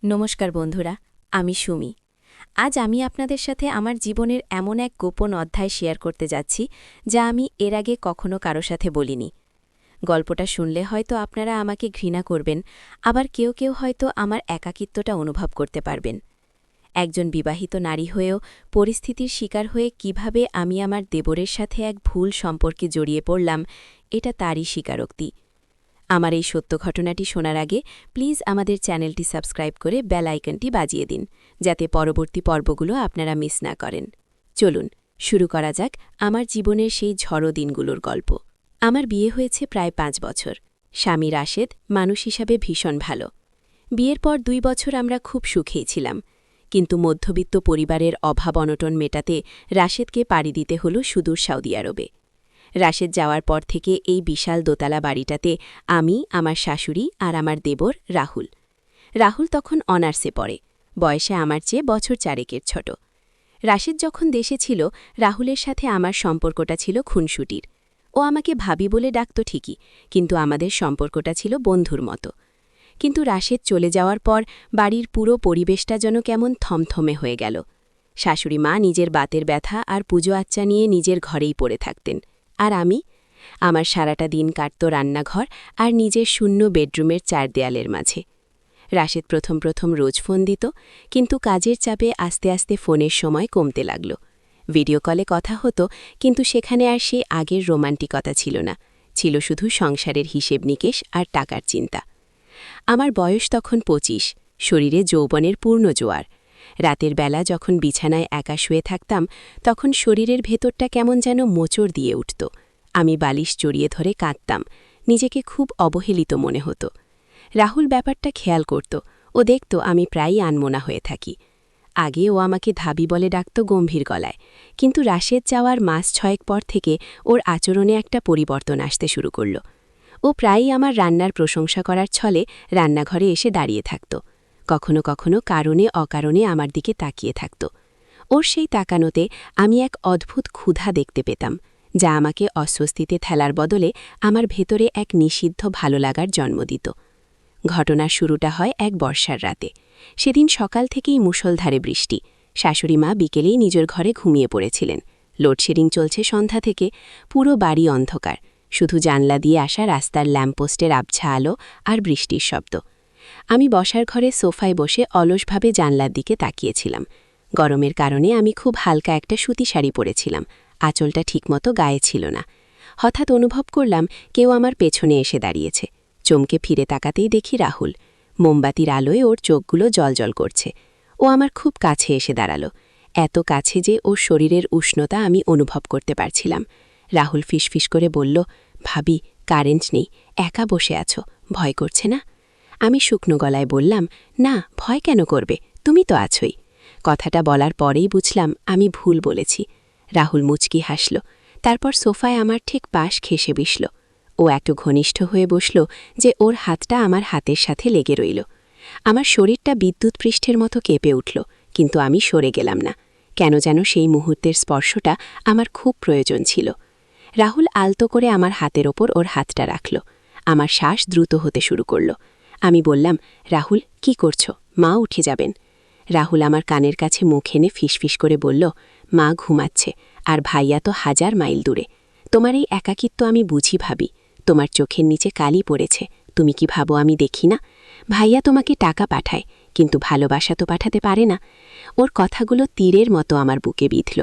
নমস্কার বন্ধুরা, আমি সুমি। আজ আমি আপনাদের সাথে আমার জীবনের এমন এক গোপন অধ্যায় শেয়ার করতে যাচ্ছি যা আমি এর আগে কখনো কারো সাথে বলিনি। গল্পটা শুনলে হয়তো আপনারা আমাকে ঘৃণা করবেন, আবার কেউ কেউ হয়তো আমার একাকিত্বটা অনুভব করতে পারবেন। একজন বিবাহিত নারী হয়েও পরিস্থিতির শিকার হয়ে কিভাবে আমি আমার দেবরের সাথে এক ভুল সম্পর্কে জড়িয়ে পড়লাম, এটা তারই স্বীকারোক্তি। আমার এই সত্য ঘটনাটি শোনার আগে প্লিজ আমাদের চ্যানেলটি সাবস্ক্রাইব করে বেল আইকনটি বাজিয়ে দিন, যাতে পরবর্তী পর্বগুলো আপনারা মিস না করেন। চলুন শুরু করা যাক আমার জীবনের সেই ঝড়ো দিনগুলোর গল্প। আমার বিয়ে হয়েছে প্রায় 5 বছর। স্বামী রাশেদ মানুষ হিসাবে ভীষণ ভালো। বিয়ের পর 2 বছর আমরা খুব সুখেই ছিলাম, কিন্তু মধ্যবিত্ত পরিবারের অভাব অনটন মেটাতে রাশেদকে পাড়ি দিতে হল সুদূর সৌদি আরবে। রাশেদ যাওয়ার পর থেকে এই বিশাল দোতলা বাড়িটাতে আমি, আমার শাশুড়ি আর আমার দেবর রাহুল। রাহুল তখন অনার্সে পড়ে, বয়সে আমার চেয়ে বছর 4 ছোট। রাশেদ যখন দেশে ছিল, রাহুলের সাথে আমার সম্পর্কটা ছিল খুনসুটির। ও আমাকে ভাবি বলে ডাকত ঠিকই, কিন্তু আমাদের সম্পর্কটা ছিল বন্ধুর মতো। কিন্তু রাশেদ চলে যাওয়ার পর বাড়ির পুরো পরিবেশটা যেন কেমন থমথমে হয়ে গেল। শাশুড়ি মা নিজের বাতের ব্যথা আর পুজো আচ্চা নিয়ে নিজের ঘরেই পড়ে থাকতেন, আর আমার সারাটা দিন কাটত রান্নাঘর আর নিজের শূন্য বেডরুমের 4 দেয়ালের মাঝে। রাশেদ প্রথম প্রথম রোজ ফোন দিত, কিন্তু কাজের চাপে আস্তে আস্তে ফোনের সময় কমতে লাগল। ভিডিও কলে কথা হতো, কিন্তু সেখানে আর সেই আগের রোমান্টিকতা ছিল না, ছিল শুধু সংসারের হিসেব নিকেশ আর টাকার চিন্তা। আমার বয়স তখন 25, শরীরে যৌবনের পূর্ণ জোয়ার। রাতের বেলা যখন বিছানায় একা শুয়ে থাকতাম, তখন শরীরের ভেতরটা কেমন যেন মোচড় দিয়ে উঠত। আমি বালিশ জড়িয়ে ধরে কাঁদতাম, নিজেকে খুব অবহেলিত মনে হতো। রাহুল ব্যাপারটা খেয়াল করত, ও দেখত আমি প্রায়ই আনমনা হয়ে থাকি। আগে ও আমাকে ধাবি বলে ডাকত গম্ভীর গলায়, কিন্তু রাশেদ যাওয়ার মাস 6 পর থেকে ওর আচরণে একটা পরিবর্তন আসতে শুরু করল। ও প্রায়ই আমার রান্নার প্রশংসা করার ছলে রান্নাঘরে এসে দাঁড়িয়ে থাকত, কখনো কখনো কারণে অকারণে আমার দিকে তাকিয়ে থাকত। ওর সেই তাকানোতে আমি এক অদ্ভুত ক্ষুধা দেখতে পেতাম, যা আমাকে অস্বস্তিতে ঠেলার বদলে আমার ভেতরে এক নিষিদ্ধ ভালো লাগার জন্ম দিত। ঘটনার শুরুটা হয় এক বর্ষার রাতে। সেদিন সকাল থেকেই মুষলধারে বৃষ্টি। শাশুড়ি মা বিকেলেই নিজের ঘরে ঘুমিয়ে পড়েছিলেন। লোডশেডিং চলছে সন্ধ্যা থেকে, পুরো বাড়ি অন্ধকার, শুধু জানলা দিয়ে আসা রাস্তার ল্যাম্পপোস্টের আবছা আলো আর বৃষ্টির শব্দ। আমি বসার ঘরে সোফায় বসে অলসভাবে জানলার দিকে তাকিয়েছিলাম। গরমের কারণে আমি খুব হালকা একটা সুতি শাড়ি পরেছিলাম, আঁচলটা ঠিকমতো গায়ে ছিল না। হঠাৎ অনুভব করলাম কেউ আমার পেছনে এসে দাঁড়িয়েছে। চমকে ফিরে তাকাতেই দেখি রাহুল। মোমবাতির আলোয় ওর চোখগুলো জ্বলজ্বল করছে। ও আমার খুব কাছে এসে দাঁড়ালো, এত কাছে যে ওর শরীরের উষ্ণতা আমি অনুভব করতে পারছিলাম। রাহুল ফিসফিস করে বলল, ভাবি, কারেন্ট নেই, একা বসে আছো, ভয় করছে না? আমি শুকনো গলায় বললাম, না, ভয় কেন করবে, তুমি তো আছোই। কথাটা বলার পরেই বুঝলাম আমি ভুল বলেছি। রাহুল মুচকি হাসল, তারপর সোফায় আমার ঠিক পাশ ঘেঁষে বসল। ও এত ঘনিষ্ঠ হয়ে বসল যে ওর হাতটা আমার হাতের সাথে লেগে রইল। আমার শরীরটা বিদ্যুৎ পৃষ্ঠের মতো কেঁপে উঠল, কিন্তু আমি সরে গেলাম না। কেন যেন সেই মুহূর্তের স্পর্শটা আমার খুব প্রয়োজন ছিল। রাহুল আলতো করে আমার হাতের ওপর ওর হাতটা রাখল। আমার শ্বাস দ্রুত হতে শুরু করল। আমি বললাম, রাহুল, কি করছো? মা উঠে যাবেন। রাহুল আমার কানের কাছে মুখ এনে ফিসফিস করে বলল, মা ঘুমাচ্ছে, আর ভাইয়া তো 1000 মাইল দূরে। তোমার এই একাকিত্ব আমি বুঝি ভাবি, তোমার চোখের নিচে কালি পড়েছে, তুমি কি ভাবো আমি দেখি না? ভাইয়া তোমাকে টাকা পাঠায়, কিন্তু ভালোবাসা তো পাঠাতে পারে না। ওর কথাগুলো তীরের মতো আমার বুকে বিঁধল।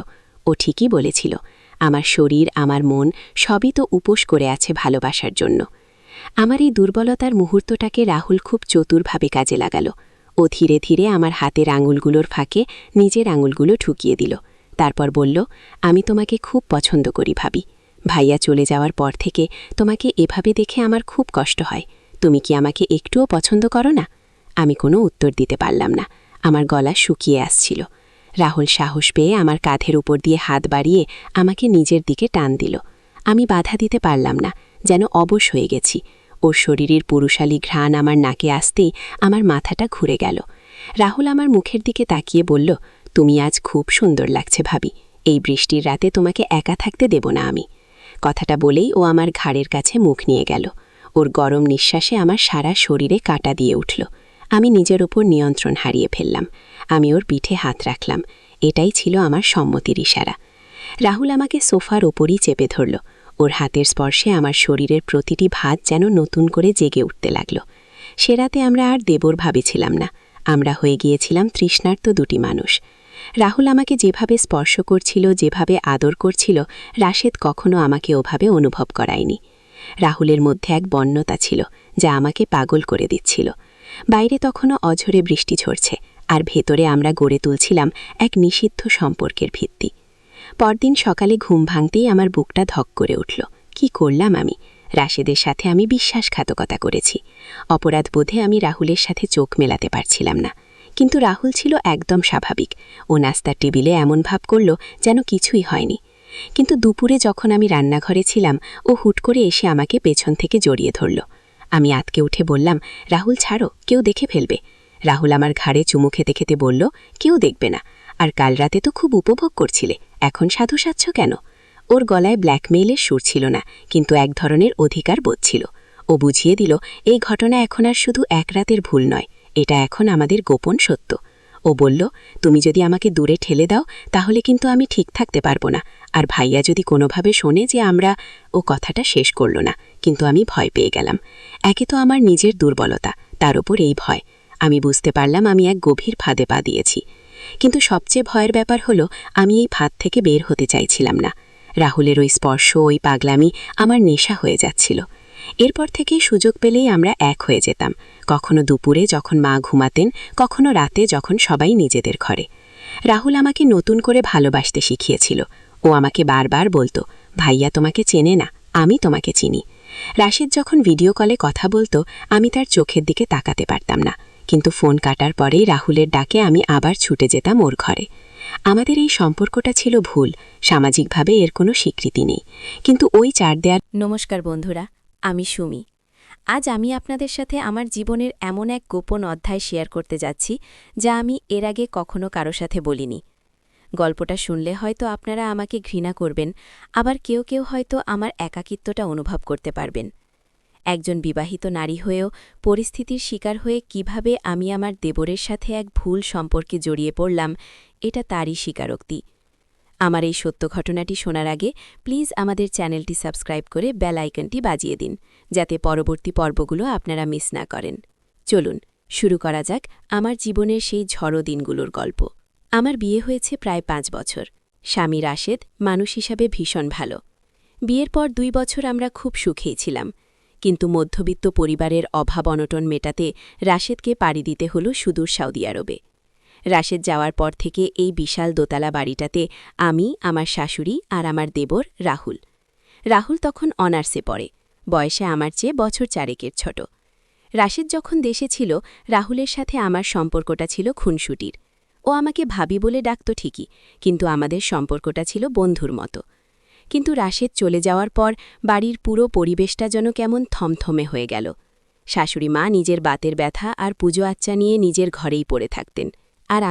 ও ঠিকই বলেছিল, আমার শরীর, আমার মন সবই তো উপোস করে আছে ভালোবাসার জন্য। আমার এই দুর্বলতার মুহূর্তটাকে রাহুল খুব চতুরভাবে কাজে লাগাল। ও ধীরে ধীরে আমার হাতের আঙুলগুলোর ফাঁকে নিজের আঙুলগুলো ঠুকিয়ে দিল। তারপর বলল, আমি তোমাকে খুব পছন্দ করি ভাবি। ভাইয়া চলে যাওয়ার পর থেকে তোমাকে এভাবে দেখে আমার খুব কষ্ট হয়। তুমি কি আমাকে একটুও পছন্দ করো না? আমি কোনো উত্তর দিতে পারলাম না, আমার গলা শুকিয়ে আসছিল। রাহুল সাহস পেয়ে আমার কাঁধের উপর দিয়ে হাত বাড়িয়ে আমাকে নিজের দিকে টান দিল। আমি বাধা দিতে পারলাম না, যেন অবশ হয়ে গেছি। ওর শরীরের পুরুষালী ঘ্রাণ আমার নাকে আসতেই আমার মাথাটা ঘুরে গেল। রাহুল আমার মুখের দিকে তাকিয়ে বলল, তুমি আজ খুব সুন্দর লাগছে ভাবি, এই বৃষ্টির রাতে তোমাকে একা থাকতে দেব না আমি। কথাটা বলেই ও আমার ঘাড়ের কাছে মুখ নিয়ে গেল। ওর গরম নিঃশ্বাসে আমার সারা শরীরে কাঁটা দিয়ে উঠল। আমি নিজের ওপর নিয়ন্ত্রণ হারিয়ে ফেললাম। আমি ওর পিঠে হাত রাখলাম। এটাই ছিল আমার সম্মতির ইশারা। রাহুল আমাকে সোফার ওপরই চেপে ধরল। ওর হাতের স্পর্শে আমার শরীরের প্রতিটি ভাঁজ যেন নতুন করে জেগে উঠতে লাগল। সে রাতে আমরা আর দেবর ভাবেছিলাম না, আমরা হয়ে গিয়েছিলাম তৃষ্ণার্ত দুটি মানুষ। রাহুল আমাকে যেভাবে স্পর্শ করছিল, যেভাবে আদর করছিল, রাশেদ কখনো আমাকে ওভাবে অনুভব করায়নি। রাহুলের মধ্যে এক বন্যতা ছিল যা আমাকে পাগল করে দিচ্ছিল। বাইরে তখনও অঝরে বৃষ্টি ঝরছে, আর ভেতরে আমরা গড়ে তুলছিলাম এক নিষিদ্ধ সম্পর্কের ভিত্তি। পরদিন সকালে ঘুম ভাঙতেই আমার বুকটা ধক করে উঠল। কি করলাম আমি? রাশেদের সাথে আমি বিশ্বাসঘাতকতা করেছি। অপরাধ বোধে আমি রাহুলের সাথে চোখ মেলাতে পারছিলাম না। কিন্তু রাহুল ছিল একদম স্বাভাবিক। ও নাস্তার টেবিলে এমন ভাব করল যেন কিছুই হয়নি। কিন্তু দুপুরে যখন আমি রান্নাঘরে ছিলাম, ও হুট করে এসে আমাকে পেছন থেকে জড়িয়ে ধরল। আমি আঁতকে উঠে বললাম, রাহুল ছাড়ো, কেউ দেখে ফেলবে। রাহুল আমার ঘাড়ে চুমু খেতে খেতে বলল, কেউ দেখবে না। আর কাল রাতে তো খুব উপভোগ করছিলে, এখন সাধু সাচ্ছ কেন? ওর গলায় ব্ল্যাকমেইলের সুর ছিল না, কিন্তু এক ধরনের অধিকার বোধ ছিল। ও বুঝিয়ে দিল, এই ঘটনা এখন আর শুধু এক রাতের ভুল নয়, এটা এখন আমাদের গোপন সত্য। ও বলল, তুমি যদি আমাকে দূরে ঠেলে দাও তাহলে কিন্তু আমি ঠিক থাকতে পারবো না। আর ভাইয়া যদি কোনোভাবে শোনে যে আমরা... ও কথাটা শেষ করল না, কিন্তু আমি ভয় পেয়ে গেলাম। একে তো আমার নিজের দুর্বলতা, তার ওপর এই ভয়। আমি বুঝতে পারলাম আমি এক গভীর ফাঁদে পা দিয়েছি। কিন্তু সবচেয়ে ভয়ের ব্যাপার হলো, আমি এই ফাঁদ থেকে বের হতে চাইছিলাম না। রাহুলের ওই স্পর্শ, ওই পাগলামি আমার নেশা হয়ে যাচ্ছিল। এরপর থেকেই সুযোগ পেলেই আমরা এক হয়ে যেতাম, কখনো দুপুরে যখন মা ঘুমাতেন, কখনো রাতে যখন সবাই নিজেদের ঘরে। রাহুল আমাকে নতুন করে ভালোবাসতে শিখিয়েছিল। ও আমাকে বারবার বলতো, ভাইয়া তোমাকে চেনে না, আমি তোমাকে চিনি। রাশেদ যখন ভিডিও কলে কথা বলতো, আমি তার চোখের দিকে তাকাতে পারতাম না, কিন্তু ফোন কাটার পরেই রাহুলের ডাকে আমি আবার ছুটে যেতাম ওর ঘরে। আমাদের এই সম্পর্কটা ছিল ভুল, সামাজিকভাবে এর কোনো স্বীকৃতি নেই, কিন্তু ওই 4 দেয়াল... নমস্কার বন্ধুরা, আমি সুমি। আজ আমি আপনাদের সাথে আমার জীবনের এমন এক গোপন অধ্যায় শেয়ার করতে যাচ্ছি যা আমি এর আগে কখনো কারো সাথে বলিনি। গল্পটা শুনলে হয়তো আপনারা আমাকে ঘৃণা করবেন, আবার কেউ কেউ হয়তো আমার একাকিত্বটা অনুভব করতে পারবেন। একজন বিবাহিত নারী হয়েও পরিস্থিতির শিকার হয়ে কিভাবে আমি আমার দেবরের সাথে এক ভুল সম্পর্কে জড়িয়ে পড়লাম, এটা তারই স্বীকারোক্তি। আমার এই সত্য ঘটনাটি শোনার আগে প্লিজ আমাদের চ্যানেলটি সাবস্ক্রাইব করে বেল আইকনটি বাজিয়ে দিন, যাতে পরবর্তী পর্বগুলো আপনারা মিস না করেন। চলুন শুরু করা যাক আমার জীবনের সেই ঝড়ো দিনগুলোর গল্প। আমার বিয়ে হয়েছে প্রায় 5 বছর। স্বামী রাশেদ মানুষ হিসাবে ভীষণ ভালো। বিয়ের পর 2 বছর আমরা খুব সুখেই ছিলাম, কিন্তু মধ্যবিত্ত পরিবারের অভাব অনটন মেটাতে রাশেদকে পাড়ি দিতে হল সুদূর সৌদি আরবে। রাশেদ যাওয়ার পর থেকে এই বিশাল দোতলা বাড়িটাতে আমি, আমার শাশুড়ি আর আমার দেবর রাহুল। রাহুল তখন অনার্সে পড়ে, বয়সে আমার চেয়ে বছর 4 ছোট। রাশেদ যখন দেশে ছিল, রাহুলের সাথে আমার সম্পর্কটা ছিল খুনসুটির। ও আমাকে ভাবি বলে ডাকত ঠিকই, কিন্তু আমাদের সম্পর্কটা ছিল বন্ধুর মতো। কিন্তু রাশেদ চলে যাওয়ার পর বাড়ির পুরো পরিবেশটা যেন কেমন থমথমে হয়ে গেল। শাশুড়ি মা নিজের বাতের ব্যথা আর পুজো আচ্চা নিয়ে নিজের ঘরেই পড়ে থাকতেন, আর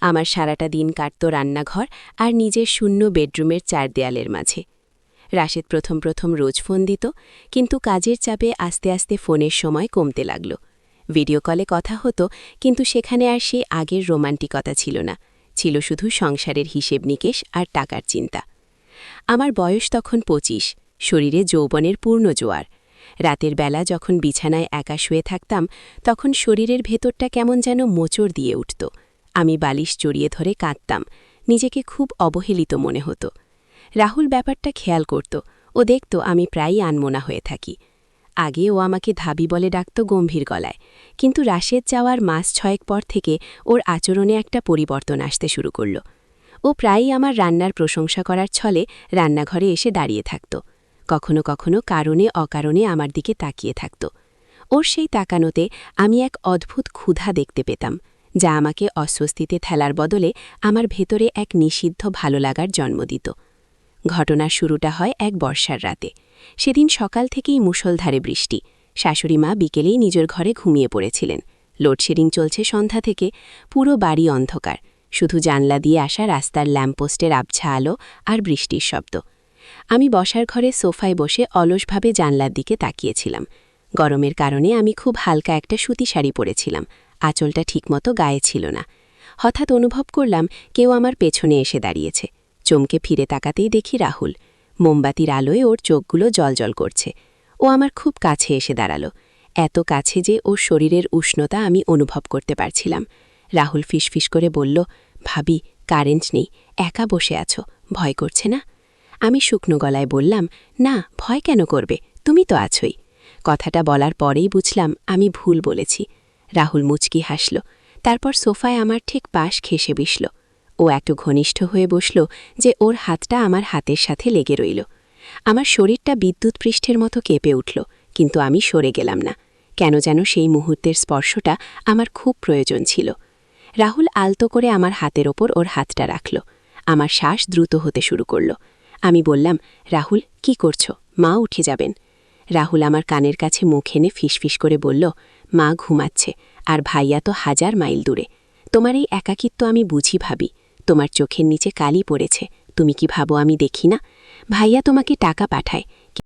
আমার সারাটা দিন কাটত রান্নাঘর আর নিজের শূন্য বেডরুমের 4 দেয়ালের মাঝে। রাশেদ প্রথম রোজ ফোন দিত, কিন্তু কাজের চাপে আস্তে আস্তে ফোনের সময় কমতে লাগল। ভিডিও কলে কথা হতো, কিন্তু সেখানে আর সেই আগের রোমান্টিকতা ছিল না, ছিল শুধু সংসারের হিসেব নিকেশ আর টাকার চিন্তা। আমার বয়স তখন 25, শরীরে যৌবনের পূর্ণ জোয়ার। রাতের বেলা যখন বিছানায় একা শুয়ে থাকতাম, তখন শরীরের ভেতরটা কেমন যেন মোচড় দিয়ে উঠত। আমি বালিশ জড়িয়ে ধরে কাঁদতাম, নিজেকে খুব অবহেলিত মনে হতো। রাহুল ব্যাপারটা খেয়াল করত, ও দেখত আমি প্রায়ই আনমনা হয়ে থাকি। আগে ও আমাকে ধাবি বলে ডাকত গম্ভীর গলায়, কিন্তু রাশেদ যাওয়ার মাস 6 পর থেকে ওর আচরণে একটা পরিবর্তন আসতে শুরু করল। ও প্রায়ই আমার রান্নার প্রশংসা করার ছলে রান্নাঘরে এসে দাঁড়িয়ে থাকত, কখনো কখনো কারণে অকারণে আমার দিকে তাকিয়ে থাকত। ওর সেই তাকানোতে আমি এক অদ্ভুত ক্ষুধা দেখতে পেতাম, যা আমাকে অস্বস্তিতে ঠেলার বদলে আমার ভেতরে এক নিষিদ্ধ ভালো লাগার জন্ম দিত। ঘটনার শুরুটা হয় এক বর্ষার রাতে। সেদিন সকাল থেকেই মুষলধারে বৃষ্টি। শাশুড়ি মা বিকেলেই নিজের ঘরে ঘুমিয়ে পড়েছিলেন। লোডশেডিং চলছে সন্ধ্যা থেকে, পুরো বাড়ি অন্ধকার, শুধু জানলা দিয়ে আসা রাস্তার ল্যাম্পপোস্টের আবছা আলো আর বৃষ্টির শব্দ। আমি বসার ঘরে সোফায় বসে অলসভাবে জানলার দিকে তাকিয়েছিলাম। গরমের কারণে আমি খুব হালকা একটা সুতি শাড়ি পরেছিলাম, আঁচলটা ঠিকমতো গায়ে ছিল না। হঠাৎ অনুভব করলাম কেউ আমার পেছনে এসে দাঁড়িয়েছে। চমকে ফিরে তাকাতেই দেখি রাহুল। মোমবাতির আলোয় ওর চোখগুলো জ্বলজ্বল করছে। ও আমার খুব কাছে এসে দাঁড়ালো, এত কাছে যে ওর শরীরের উষ্ণতা আমি অনুভব করতে পারছিলাম। রাহুল ফিসফিস করে বলল, ভাবি, কারেন্ট নেই, একা বসে আছো, ভয় করছে না? আমি শুকনো গলায় বললাম, না, ভয় কেন করবে, তুমি তো আছোই। কথাটা বলার পরেই বুঝলাম আমি ভুল বলেছি। রাহুল মুচকি হাসল, তারপর সোফায় আমার ঠিক পাশ ঘেঁষে বসল। ও একটু ঘনিষ্ঠ হয়ে বসল যে ওর হাতটা আমার হাতের সাথে লেগে রইল। আমার শরীরটা বিদ্যুৎ পৃষ্ঠের মতো কেঁপে উঠল, কিন্তু আমি সরে গেলাম না। কেন যেন সেই মুহূর্তের স্পর্শটা আমার খুব প্রয়োজন ছিল। রাহুল আলতো করে আমার হাতের ওপর ওর হাতটা রাখল। আমার শ্বাস দ্রুত হতে শুরু করল। আমি বললাম, রাহুল, কি করছো? মা উঠে যাবেন। রাহুল আমার কানের কাছে মুখ এনে ফিসফিস করে বলল, মা ঘুমাচ্ছে, আর ভাইয়া তো 1000 মাইল দূরে। তোমার এই একাকিত্ব আমি বুঝি ভাবি। তোমার চোখের নিচে কালি পড়েছে, তুমি কি ভাবো আমি দেখি না? ভাইয়া তোমাকে টাকা পাঠায়,